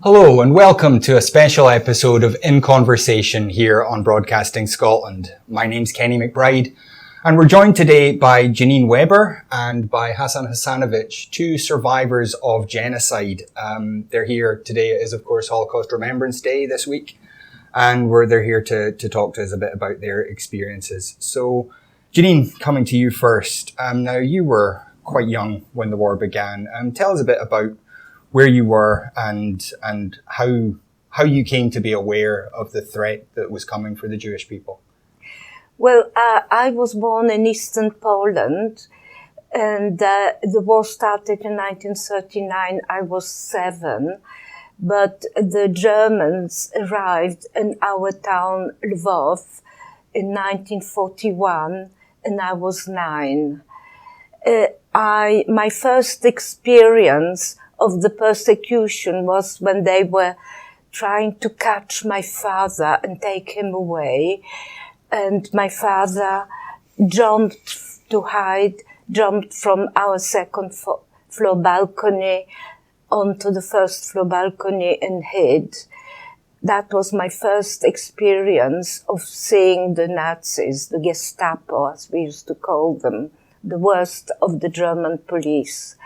Hello and welcome to a special episode of In Conversation here on Broadcasting Scotland. My name's Kenny McBride and we're joined today by Janine Webber and by Hasan Hasanović, two survivors of genocide. They're here today. It is of course Holocaust Remembrance Day this week and they're here to talk to us a bit about their experiences. So Janine, coming to you first. Now you were quite young when the war began. Tell us a bit about where you were and how you came to be aware of the threat that was coming for the Jewish people. Well, I was born in eastern Poland, and the war started in 1939. I was 7, but the Germans arrived in our town Lwów in 1941, and I was 9. My first experience of the persecution was when they were trying to catch my father and take him away. And my father jumped from our second floor balcony onto the first floor balcony and hid. That was my first experience of seeing the Nazis, the Gestapo, as we used to call them, the worst of the German police.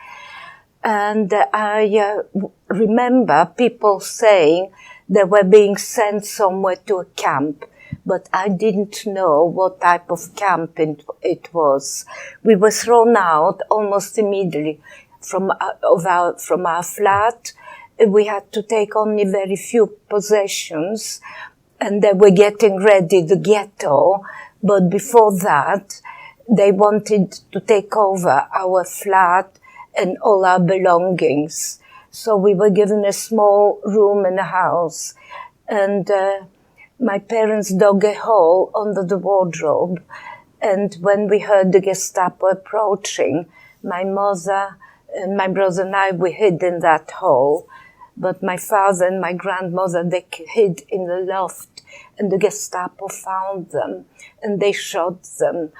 And I remember people saying they were being sent somewhere to a camp, but I didn't know what type of camp it was. We were thrown out almost immediately from our flat. We had to take only very few possessions, and they were getting ready the ghetto. But before that, they wanted to take over our flat and all our belongings. So we were given a small room in the house, and my parents dug a hole under the wardrobe. And when we heard the Gestapo approaching, my mother and my brother and I, we hid in that hole. But my father and my grandmother, they hid in the loft, and the Gestapo found them, and they shot them.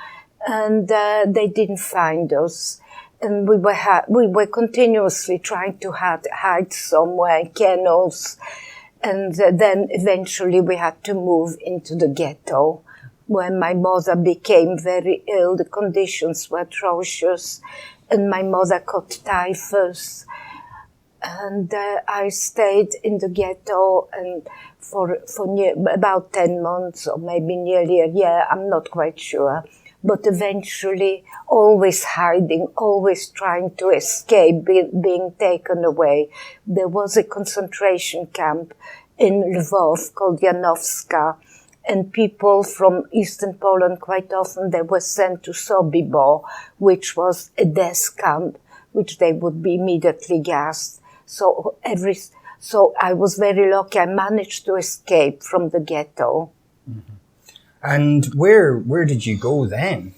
And they didn't find us. And we were continuously trying to hide somewhere in kennels. And then eventually we had to move into the ghetto. When my mother became very ill, the conditions were atrocious, and my mother caught typhus. And I stayed in the ghetto and for about 10 months, or maybe nearly a year, I'm not quite sure. But eventually, always hiding, always trying to escape being taken away. There was a concentration camp in Lwów called Janowska, and people from eastern Poland, quite often, they were sent to Sobibor, which was a death camp, which they would be immediately gassed. So I was very lucky. I managed to escape from the ghetto. Mm-hmm. And where did you go then?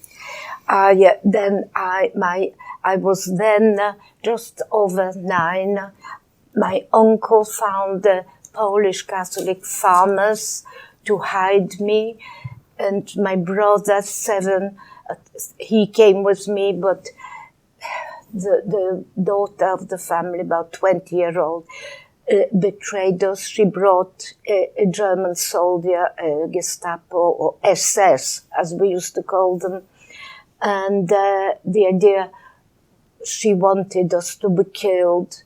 Then I was then just over 9. My uncle found Polish Catholic farmers to hide me, and my brother 7, he came with me, but the daughter of the family, about 20-year-old, betrayed us. She brought a German soldier, Gestapo or SS, as we used to call them. And the idea, she wanted us to be killed,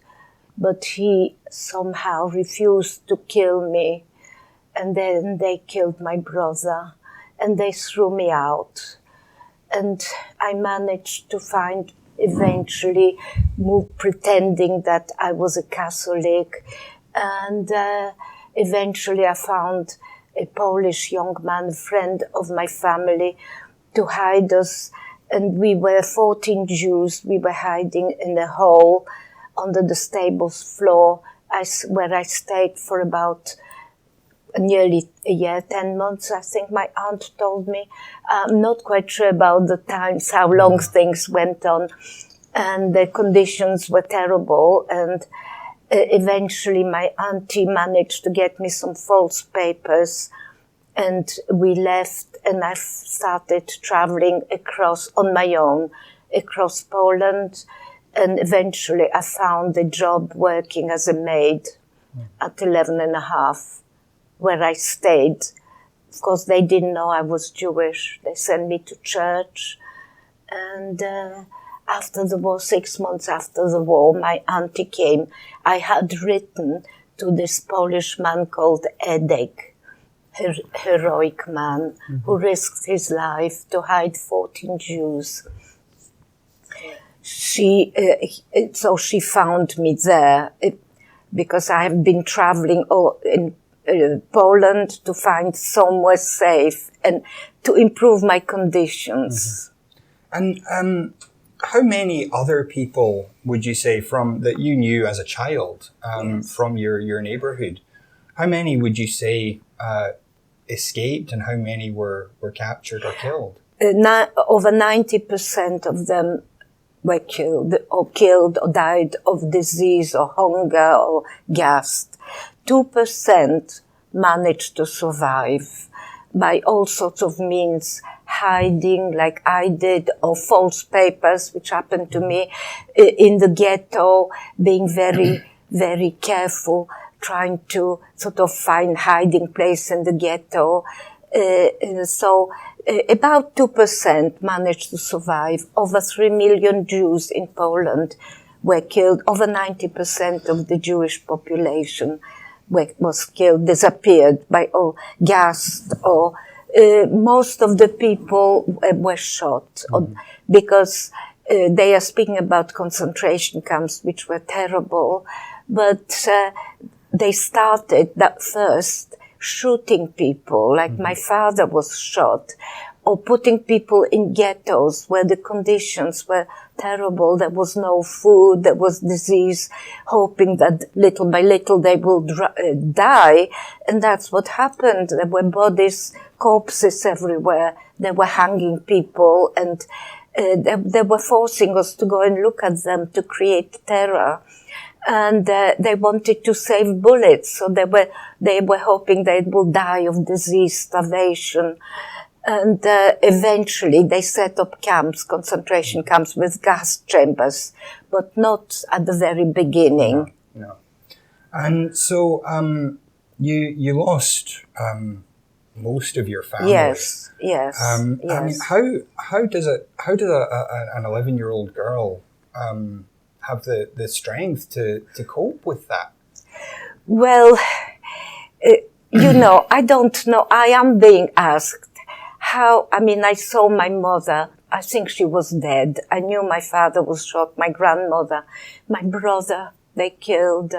but he somehow refused to kill me. And then they killed my brother, and they threw me out. And I managed to find, eventually, pretending that I was a Catholic. And eventually I found a Polish young man, a friend of my family, to hide us. And we were 14 Jews. We were hiding in a hole under the stables floor, where I stayed for about nearly a year, 10 months, I think my aunt told me. I'm not quite sure about the times, how long things went on. And the conditions were terrible. And eventually my auntie managed to get me some false papers. And we left, and I started traveling on my own, across Poland. And eventually I found a job working as a maid at 11 and a half, where I stayed. Of course, they didn't know I was Jewish. They sent me to church. And after the war, 6 months after the war, my auntie came. I had written to this Polish man called Edek, heroic man, who risked his life to hide 14 Jews. So she found me there because I have been traveling in Poland to find somewhere safe and to improve my conditions. And how many other people would you say that you knew as a child from your neighborhood? How many would you say escaped, and how many were captured or killed? Over 90% of them were killed or died of disease or hunger or gassed. 2% managed to survive by all sorts of means, hiding like I did, or false papers, which happened to me in the ghetto, being very, very careful, trying to sort of find hiding place in the ghetto. So about 2% managed to survive. Over 3 million Jews in Poland were killed. Over 90% of the Jewish population was killed, disappeared gassed, or most of the people were shot because they are speaking about concentration camps, which were terrible, but they started that first shooting people, like my father was shot, or putting people in ghettos where the conditions were terrible. There was no food, there was disease, hoping that little by little they will die. And that's what happened. There were bodies, corpses everywhere. They were hanging people, and they were forcing us to go and look at them to create terror. And they wanted to save bullets, so they were hoping they will die of disease, starvation. And eventually they set up camps, concentration camps with gas chambers, but not at the very beginning. No. And so you lost most of your family. Yes. Yes. I mean, how does an 11-year-old girl have the strength to cope with that? Well, I don't know. I am being asked how. I mean, I saw my mother. I think she was dead. I knew my father was shot, my grandmother, my brother, they killed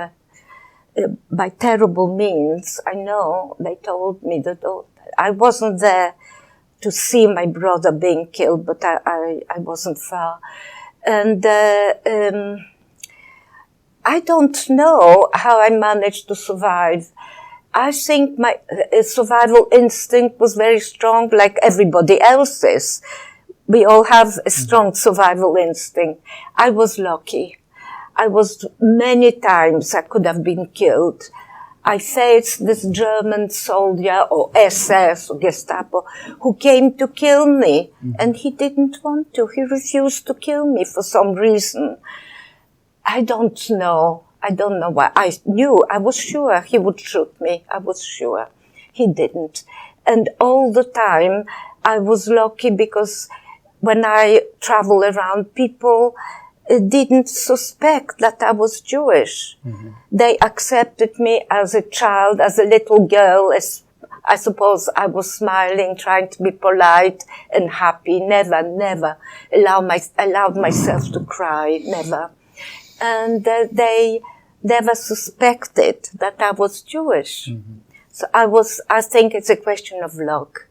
by terrible means. I know they told me that I wasn't there to see my brother being killed, but I wasn't far. And I don't know how I managed to survive. I think my survival instinct was very strong, like everybody else's. We all have a strong survival instinct. I was lucky. Many times I could have been killed. I faced this German soldier or SS or Gestapo who came to kill me, and he didn't want to. He refused to kill me for some reason. I don't know why. I was sure he would shoot me. I was sure. He didn't. And all the time I was lucky because when I travel around, people didn't suspect that I was Jewish. They accepted me as a child, as a little girl, as I suppose I was smiling, trying to be polite and happy. Never allowed myself to cry. Never. And they never suspected that I was Jewish. So I think it's a question of luck.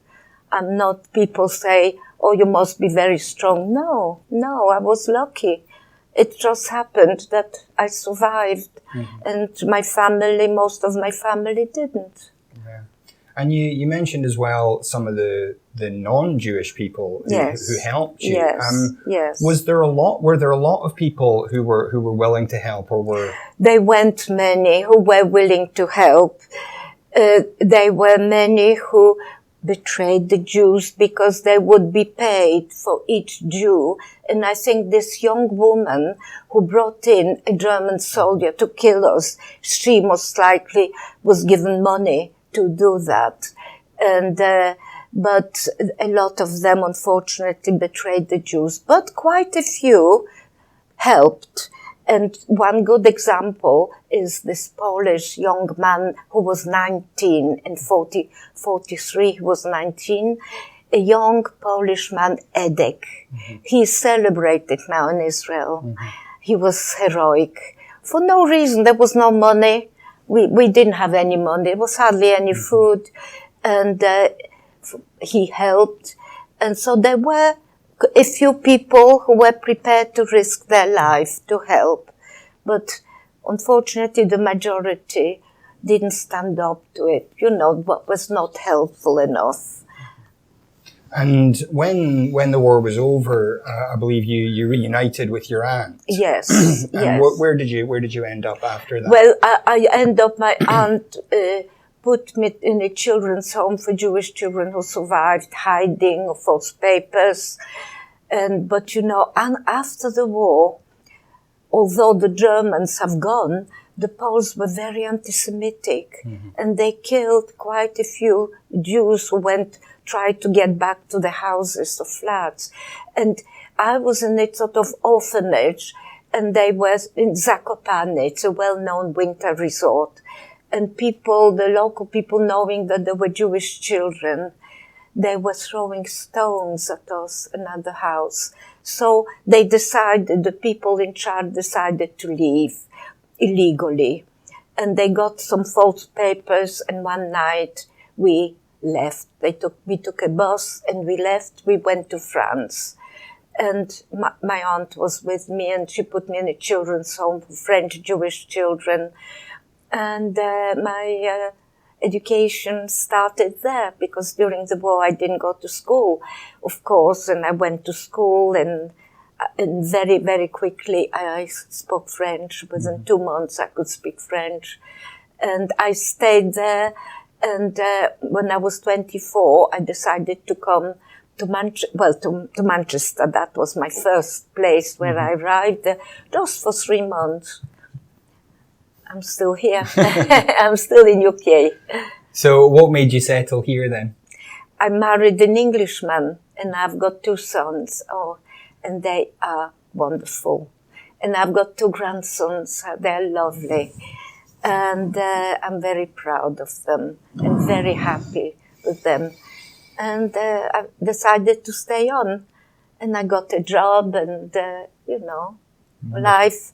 I'm not, people say, oh, you must be very strong. No, I was lucky. It just happened that I survived, and most of my family didn't. Yeah. And you mentioned as well some of the non-Jewish people who helped you. Yes. Were there a lot of people who were willing to help, or were? There weren't many who were willing to help. There were many who betrayed the Jews because they would be paid for each Jew. And I think this young woman who brought in a German soldier to kill us, she most likely was given money to do that. And, but a lot of them unfortunately betrayed the Jews, but quite a few helped. And one good example is this Polish young man who was 19 in 43, he was 19, a young Polish man, Edek. Mm-hmm. He's celebrated now in Israel. Mm-hmm. He was heroic. For no reason, there was no money. We didn't have any money. There was hardly any food. And he helped. And so there were a few people who were prepared to risk their life to help. But unfortunately, the majority didn't stand up to it, was not helpful enough. And when the war was over, I believe you reunited with your aunt. Yes, and yes. Where did you end up after that? Well, I end up, my aunt put me in a children's home for Jewish children who survived hiding or false papers. But and after the war, although the Germans have gone, the Poles were very anti-Semitic. Mm-hmm. And they killed quite a few Jews who tried to get back to the houses or flats. And I was in a sort of orphanage, and they were in Zakopane. It's a well-known winter resort. And the local people, knowing that there were Jewish children, they were throwing stones at us, another house. So the people in charge decided to leave illegally. And they got some false papers, and one night we left. We took a bus and we left. We went to France. And my aunt was with me, and she put me in a children's home for French Jewish children. And my education started there, because during the war I didn't go to school, of course, and I went to school, and very, very quickly I spoke French. Within 2 months I could speak French. And I stayed there, and when I was 24 I decided to come to Manchester. That was my first place where I arrived, just for 3 months. I'm still here. I'm still in UK. So what made you settle here then? I married an Englishman, and I've got 2 sons. Oh, and they are wonderful. And I've got 2 grandsons. They're lovely. And I'm very proud of them and very happy with them. And I decided to stay on. And I got a job and, life.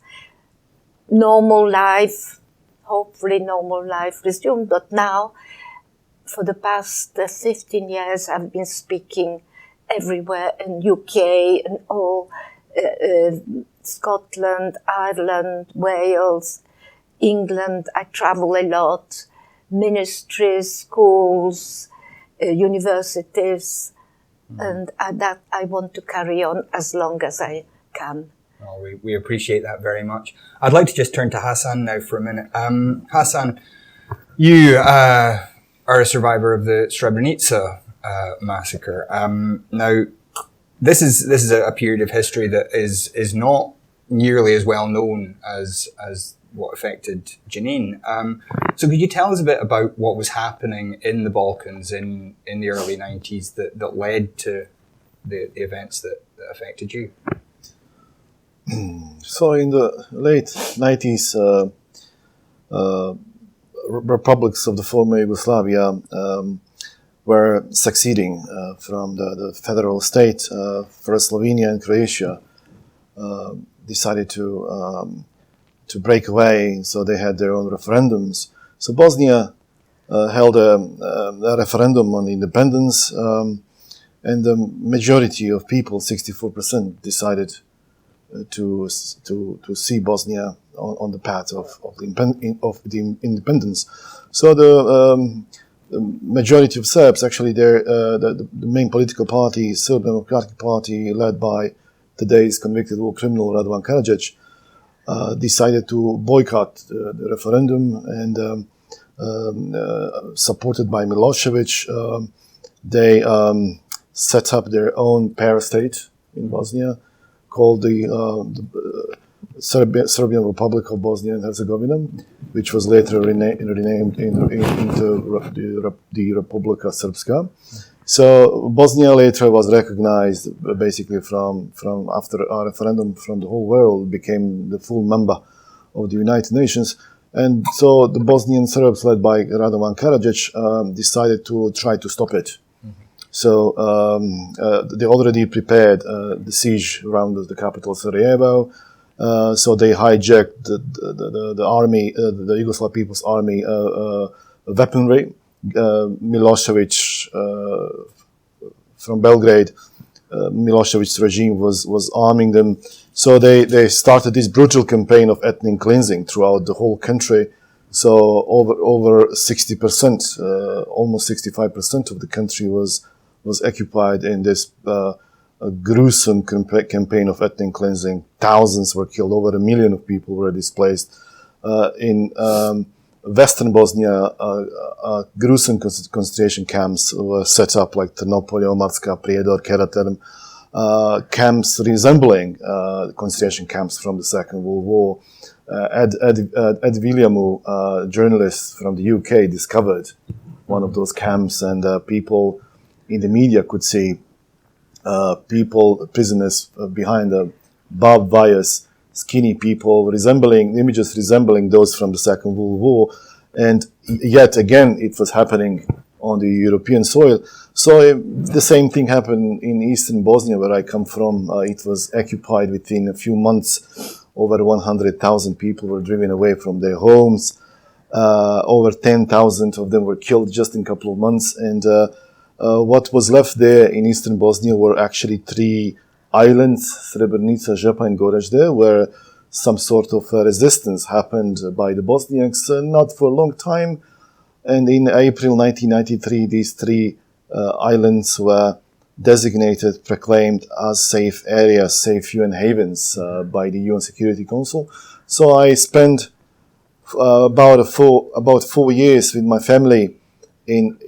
Normal life, hopefully normal life resumed. But now, for the past 15 years, I've been speaking everywhere in UK and all, Scotland, Ireland, Wales, England. I travel a lot, ministries, schools, universities, and that I want to carry on as long as I can. Oh, we appreciate that very much. I'd like to just turn to Hasan now for a minute. Hasan, you are a survivor of the Srebrenica massacre. Now, this is a period of history that is not nearly as well known as what affected Janine. So could you tell us a bit about what was happening in the Balkans in the early 90s that led to the events that affected you? So in the late 90s, republics of the former Yugoslavia were succeeding from the federal state. First, Slovenia and Croatia decided to break away, so they had their own referendums. So Bosnia held a referendum on independence, and the majority of people, 64%, decided to see Bosnia on the path of the independence. So the majority of Serbs, actually, the main political party, Serb Democratic Party, led by today's convicted war criminal Radovan Karadzic, decided to boycott the referendum, and supported by Milosevic, they set up their own para-state in Bosnia called the Serbian Republic of Bosnia and Herzegovina, which was later renamed into the Republika Srpska. So Bosnia later was recognized basically from after a referendum from the whole world, became the full member of the United Nations. And so the Bosnian Serbs, led by Radovan Karadzic, decided to try to stop it. So they already prepared the siege around the capital Sarajevo. So they hijacked the army, the Yugoslav People's Army weaponry. Milosevic from Belgrade, Milosevic's regime was arming them. So they started this brutal campaign of ethnic cleansing throughout the whole country. So over 60%, almost 65% of the country was occupied in this gruesome campaign of ethnic cleansing. Thousands were killed. Over 1 million of people were displaced. In Western Bosnia, gruesome concentration camps were set up, like Ternopolje, Omarska, Prijedor, Karaterm, camps resembling concentration camps from the Second World War. Ed Villiamu, journalist from the UK, discovered one of those camps, and people in the media could see prisoners behind the barbed wires, skinny people, images resembling those from the Second World War. And yet again, it was happening on the European soil. So the same thing happened in eastern Bosnia, where I come from. It was occupied within a few months. Over 100,000 people were driven away from their homes. Over 10,000 of them were killed just in a couple of months. And what was left there in eastern Bosnia were actually 3 islands, Srebrenica, Žepa, and Gorazde, where some sort of resistance happened by the Bosniaks, not for a long time. And in April 1993, these 3 islands were designated, proclaimed as safe areas, safe UN havens by the UN Security Council. So I spent about 4 years with my family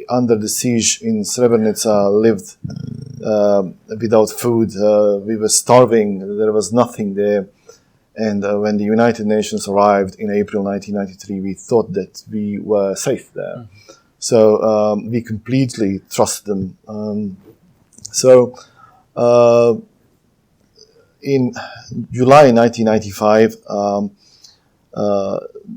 under the siege in Srebrenica, lived without food. We were starving. There was nothing there. And when the United Nations arrived in April 1993, we thought that we were safe there. So we completely trust them. In July 1995,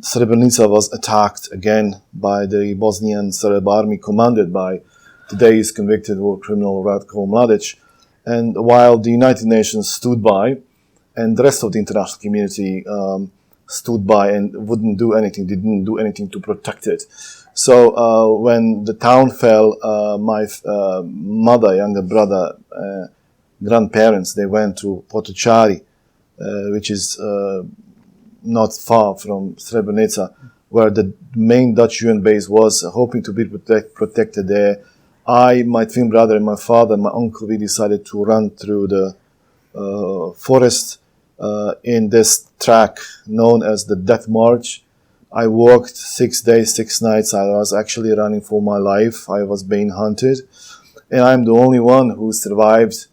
Srebrenica was attacked again by the Bosnian Serb army, commanded by today's convicted war criminal Ratko Mladic. And while the United Nations stood by, and the rest of the international community stood by and didn't do anything to protect it. So when the town fell, my mother, younger brother, grandparents, they went to Potocari, which is not far from Srebrenica, where the main Dutch UN base was, hoping to be protected there. I, my twin brother, and my father, my uncle, we decided to run through the forest in this track known as the Death March. I walked 6 days, 6 nights. I was actually running for my life. I was being hunted. And I'm the only one who survived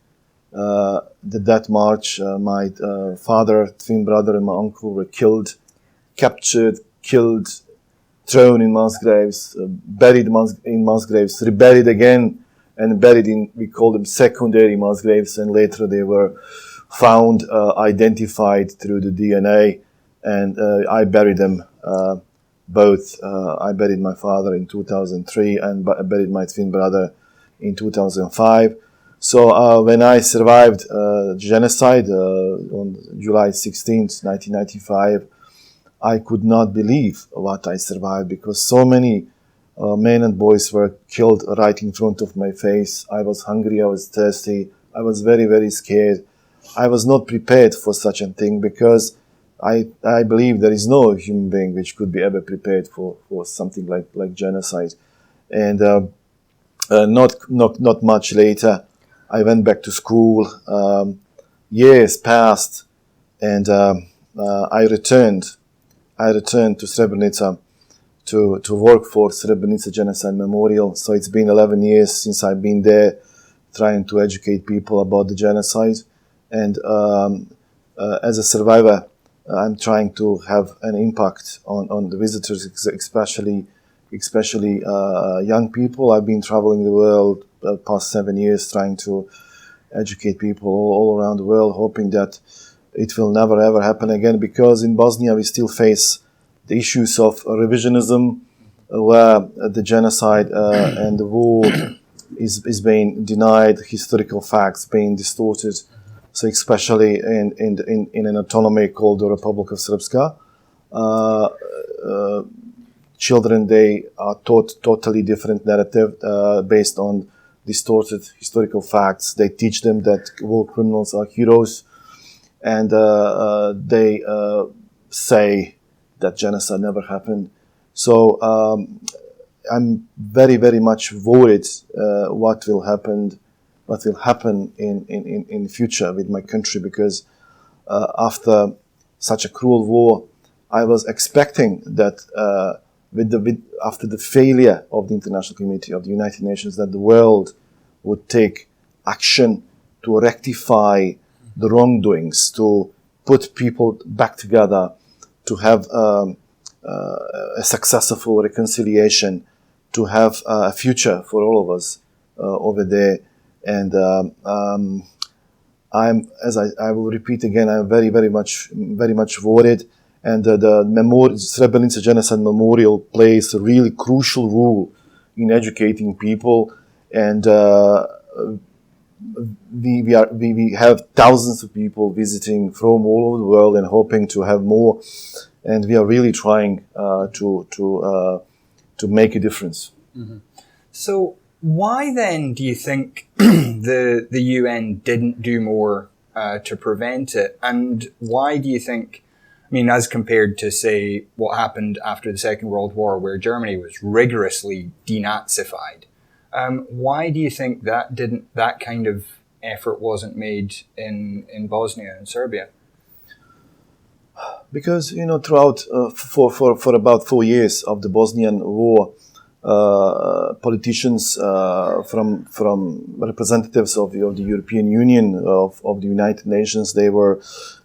the Death March. My father, twin brother, and my uncle were killed, captured, killed, thrown in mass graves, buried in mass graves, reburied again, and buried in, we call them secondary mass graves. And later they were found, identified through the DNA, and I buried them both. I buried my father in 2003 and buried my twin brother in 2005. So when I survived genocide on July 16th, 1995, I could not believe what I survived, because so many men and boys were killed right in front of my face. I was hungry, I was thirsty, I was very, very scared. I was not prepared for such a thing, because I believe there is no human being which could be ever prepared for something like genocide. And not much later, I went back to school. Years passed, and I returned to Srebrenica to work for Srebrenica Genocide Memorial. So it's been 11 years since I've been there, trying to educate people about the genocide. And as a survivor, I'm trying to have an impact on the visitors, especially young people. I've been traveling the world past 7 years, trying to educate people all around the world, hoping that it will never ever happen again, because in Bosnia we still face the issues of revisionism, where the genocide and the war is being denied, historical facts being distorted. So especially in an autonomy called the Republic of Srpska, children, they are taught totally different narrative based on distorted historical facts. They teach them that war criminals are heroes, and they say that genocide never happened. So I'm very, very much worried what will happen in the future with my country, because after such a cruel war, I was expecting that after the failure of the international community of the United Nations, that the world would take action to rectify the wrongdoings, to put people back together, to have a successful reconciliation, to have a future for all of us over there. And I will repeat again, I'm very, very much worried. And the Srebrenica Genocide Memorial plays a really crucial role in educating people. And we have thousands of people visiting from all over the world and hoping to have more. And we are really trying to make a difference. Mm-hmm. So why then do you think the UN didn't do more to prevent it? And why do you think, I mean, as compared to, say, what happened after the Second World War, where Germany was rigorously denazified, why do you think that kind of effort wasn't made in Bosnia and Serbia? Because, throughout for about 4 years of the Bosnian war, politicians from representatives of the European Union, of the United Nations, they were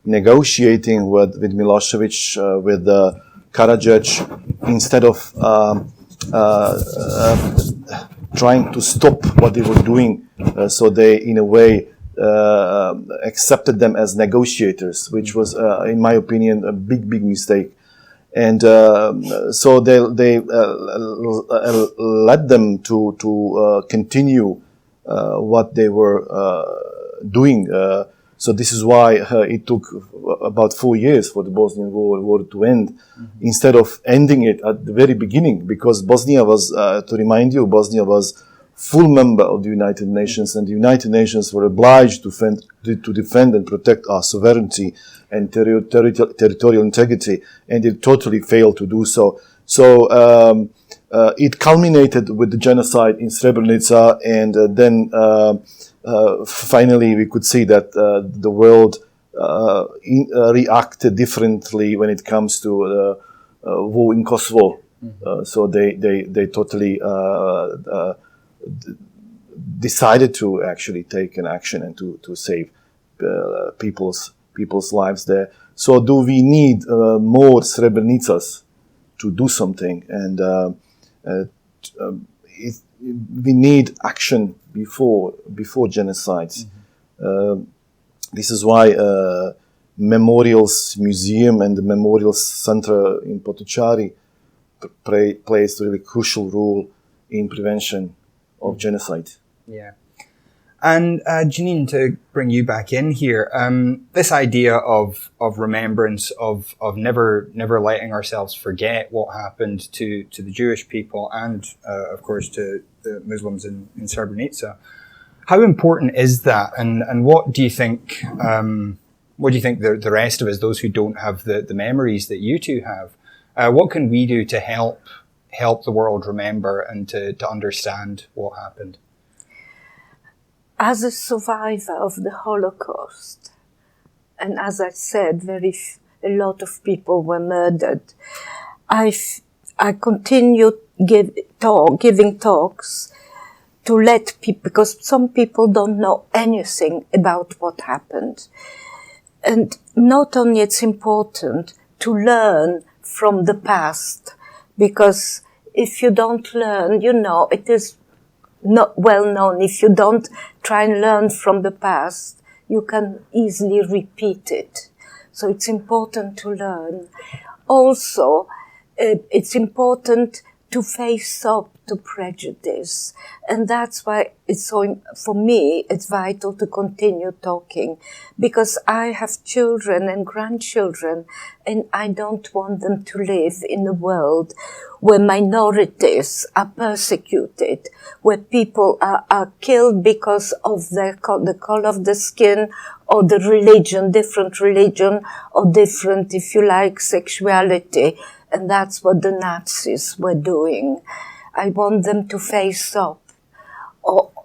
negotiating with Milosevic, with Karadzic, instead of trying to stop what they were doing. So they, in a way, accepted them as negotiators, which was, in my opinion, a big mistake. And so they led them to continue what they were doing. So this is why it took about 4 years for the Bosnian war to end, instead of ending it at the very beginning. Because Bosnia was, to remind you, Bosnia was full member of the United Nations, and the United Nations were obliged to defend and protect our sovereignty and territorial integrity, and it totally failed to do so. So it culminated with the genocide in Srebrenica, and then finally we could see that the world reacted differently when it comes to war in Kosovo. So they totally decided to actually take an action and to save people's lives there. So do we need more Srebrenicas to do something? And we need action before genocides. This is why Memorials Museum and the Memorial Center in Potocari plays a really crucial role in prevention of genocide. Yeah. And Janine, to bring you back in here, this idea of remembrance, of never letting ourselves forget what happened to the Jewish people and, of course, to the Muslims in Srebrenica. How important is that? And what do you think? What do you think the rest of us, those who don't have the memories that you two have, what can we do to help the world remember and to understand what happened? As a survivor of the Holocaust, and as I said, a lot of people were murdered, I I continue giving talks to let people, because some people don't know anything about what happened. And not only it's important to learn from the past, because if you don't learn, it is not well known. If you don't try and learn from the past, you can easily repeat it. So it's important to learn. Also, it's important to face up to prejudice. And that's why for me, it's vital to continue talking, because I have children and grandchildren, and I don't want them to live in a world where minorities are persecuted, where people are killed because of the color of the skin, or the religion, different religion, or different, if you like, sexuality. And that's what the Nazis were doing. I want them to face up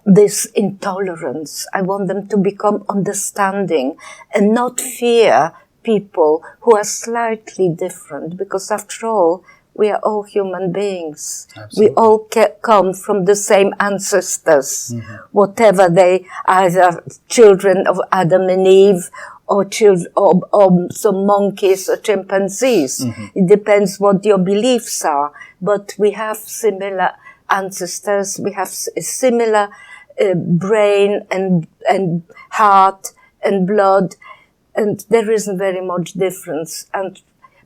this intolerance. I want them to become understanding and not fear people who are slightly different, because after all, we are all human beings. Absolutely. We all come from the same ancestors, whatever they, either children of Adam and Eve, or some monkeys or chimpanzees. It depends what your beliefs are. But we have similar ancestors. We have a similar brain and heart and blood. And there isn't very much difference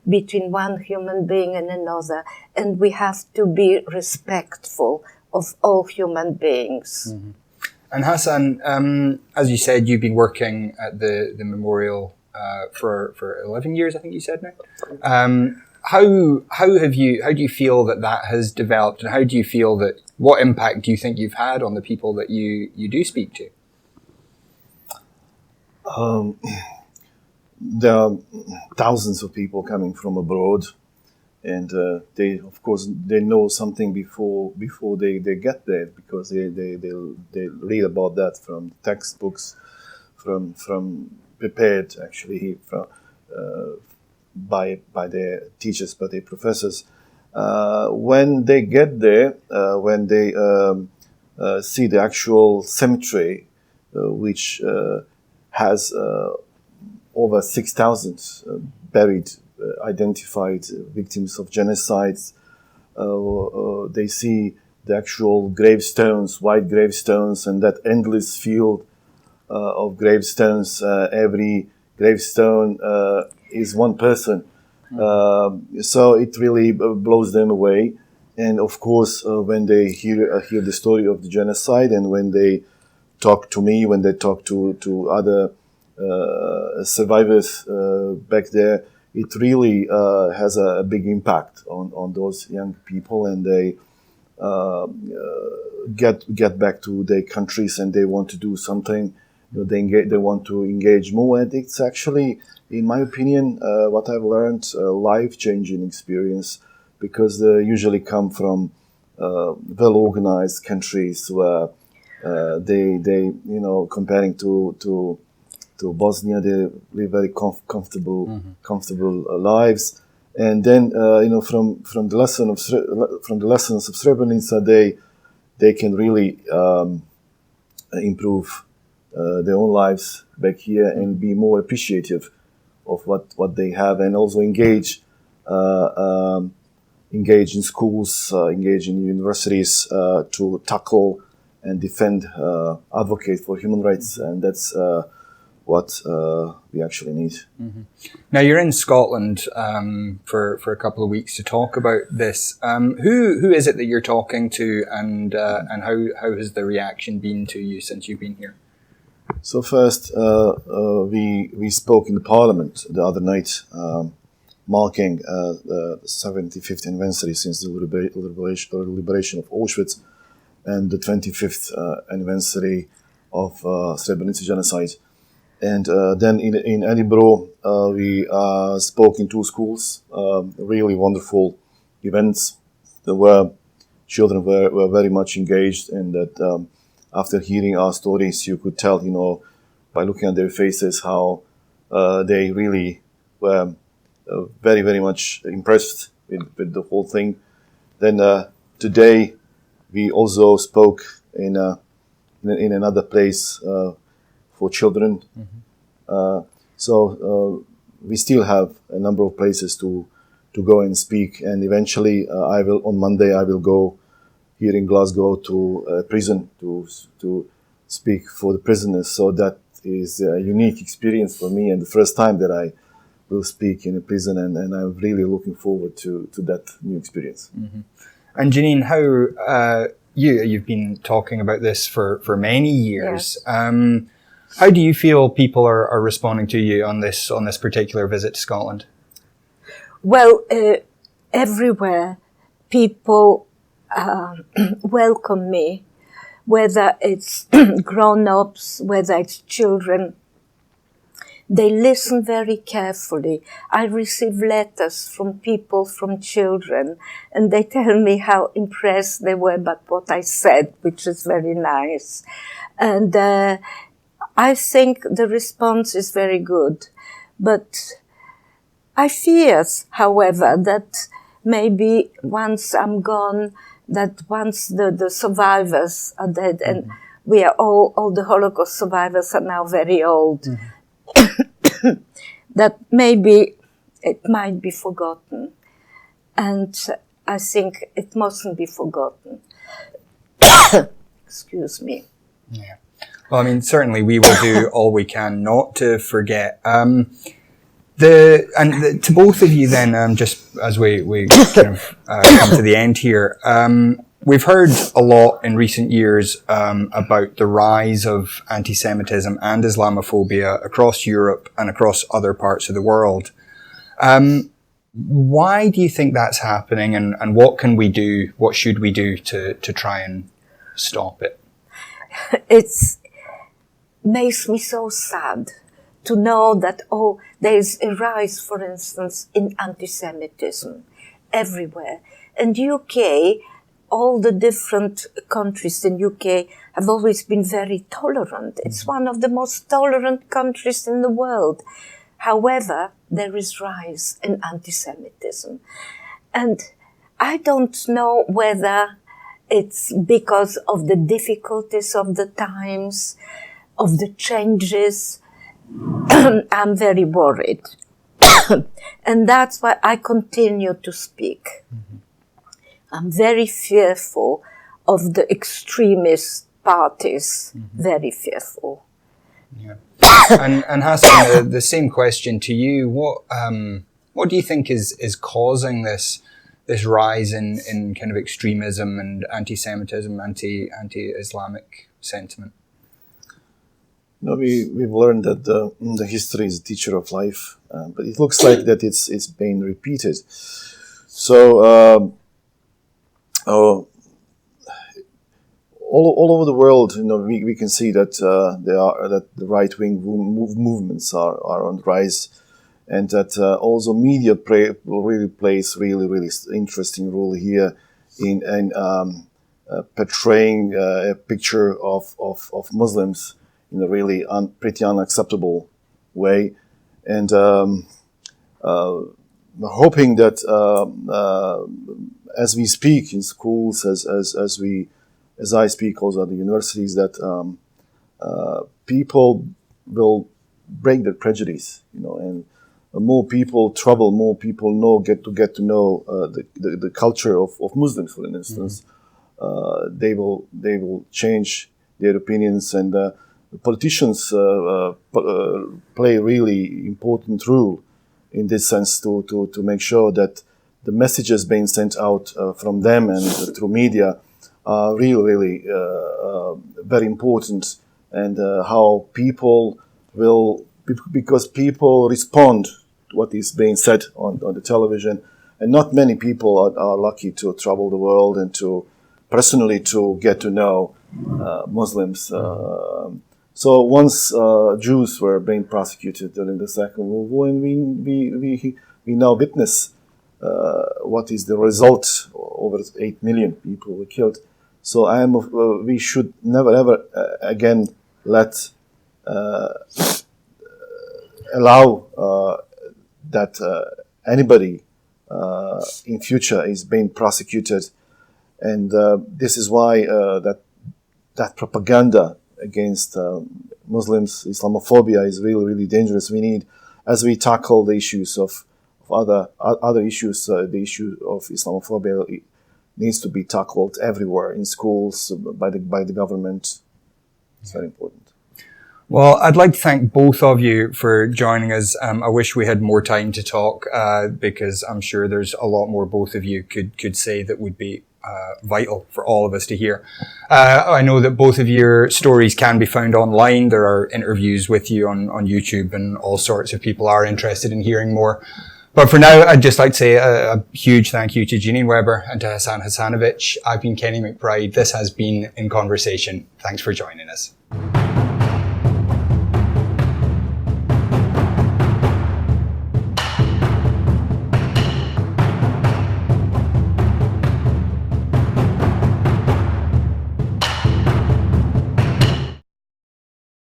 between one human being and another. And we have to be respectful of all human beings. And Hasan, as you said, you've been working at the memorial for 11 years, I think you said now. How do you feel that has developed, and how do you feel what impact do you think you've had on the people that you do speak to? There are thousands of people coming from abroad, and they know something before they get there, because they read about that from textbooks, from prepared actually by their teachers, by their professors. When they get there, when they see the actual cemetery, which has over 6,000 buried, identified victims of genocides. They see the actual gravestones, white gravestones, and that endless field of gravestones. Every gravestone is one person. So it really blows them away. And of course, when they hear the story of the genocide, and when they talk to me, when they talk to other survivors back there, it really has a big impact on those young people, and they get back to their countries, and they want to do something. They want to engage more, and it's actually, in my opinion, what I've learned, a life-changing experience, because they usually come from well-organized countries where they comparing to Bosnia, they live very comfortable lives, and then from the lessons of Srebrenica, they can really improve their own lives back here and be more appreciative of what they have, and also engage in schools, engage in universities to tackle and defend, advocate for human rights, and that's what we actually need. Mm-hmm. Now you're in Scotland for a couple of weeks to talk about this. Who is it that you're talking to, and how has the reaction been to you since you've been here? So first, we spoke in the Parliament the other night, marking the 75th anniversary since the liberation of Auschwitz, and the 25th anniversary of Srebrenica Genocide. And then in Edinburgh, we spoke in 2 schools, really wonderful events. Children were very much engaged, and that after hearing our stories, you could tell, by looking at their faces, how they really were very, very much impressed with the whole thing. Then today we also spoke in another place for children. So we still have a number of places to go and speak, and eventually on Monday I will go here in Glasgow to a prison to speak for the prisoners. So that is a unique experience for me, and the first time that I will speak in a prison, and I'm really looking forward to that new experience. Mm-hmm. And Janine, how you've been talking about this for many years. Yes. How do you feel people are responding to you on this particular visit to Scotland? Well, everywhere people welcome me, whether it's grown-ups, whether it's children. They listen very carefully. I receive letters from people, from children, and they tell me how impressed they were by what I said, which is very nice. And I think the response is very good. But I fear, however, that maybe once I'm gone, that once the survivors are dead, and we are all the Holocaust survivors are now very old, that maybe it might be forgotten. And I think it mustn't be forgotten. Excuse me. Yeah. Well, I mean, certainly we will do all we can not to forget. To both of you then, just as we kind of come to the end here, we've heard a lot in recent years about the rise of anti-Semitism and Islamophobia across Europe and across other parts of the world. Why do you think that's happening, and what can we do, what should we do to try and stop it? It makes me so sad to know that, there's a rise, for instance, in anti-Semitism everywhere. And UK, all the different countries in UK have always been very tolerant. It's one of the most tolerant countries in the world. However, there is rise in anti-Semitism. And I don't know whether it's because of the difficulties of the times, of the changes. I'm very worried. And that's why I continue to speak. Mm-hmm. I'm very fearful of the extremist parties, very fearful. Yeah. And Hasan, the same question to you. What do you think is causing this rise in kind of extremism and anti-Semitism, anti-Islamic sentiment? We've learned that the history is a teacher of life, but it looks like that it's being repeated. So all over the world, we can see that that the right-wing movements are on the rise, and that also media really plays really interesting role here in portraying a picture of Muslims in a really pretty unacceptable way, and hoping that as we speak in schools, as I speak also at the universities, that people will break their prejudice, and more people travel, more people get to know the culture of Muslims, for instance. They will change their opinions, and politicians play a really important role in this sense to make sure that the messages being sent out from them and through media are really very important, and how people will, because people respond to what is being said on the television, and not many people are lucky to travel the world and to personally to get to know Muslims. So once Jews were being prosecuted during the Second World War, and we now witness what is the result. Over 8 million people were killed. So we should never ever again allow that anybody in future is being prosecuted. And this is why that propaganda against Muslims, Islamophobia, is really, really dangerous. We need, as we tackle the issues of other issues, the issue of Islamophobia needs to be tackled everywhere, in schools, by the government. It's very important. Well, I'd like to thank both of you for joining us. I wish we had more time to talk, because I'm sure there's a lot more both of you could say that would be vital for all of us to hear. I know that both of your stories can be found online. There are interviews with you on YouTube, and all sorts of people are interested in hearing more. But for now, I'd just like to say a huge thank you to Janine Webber and to Hasan Hasanović. I've been Kenny McBride. This has been In Conversation. Thanks for joining us.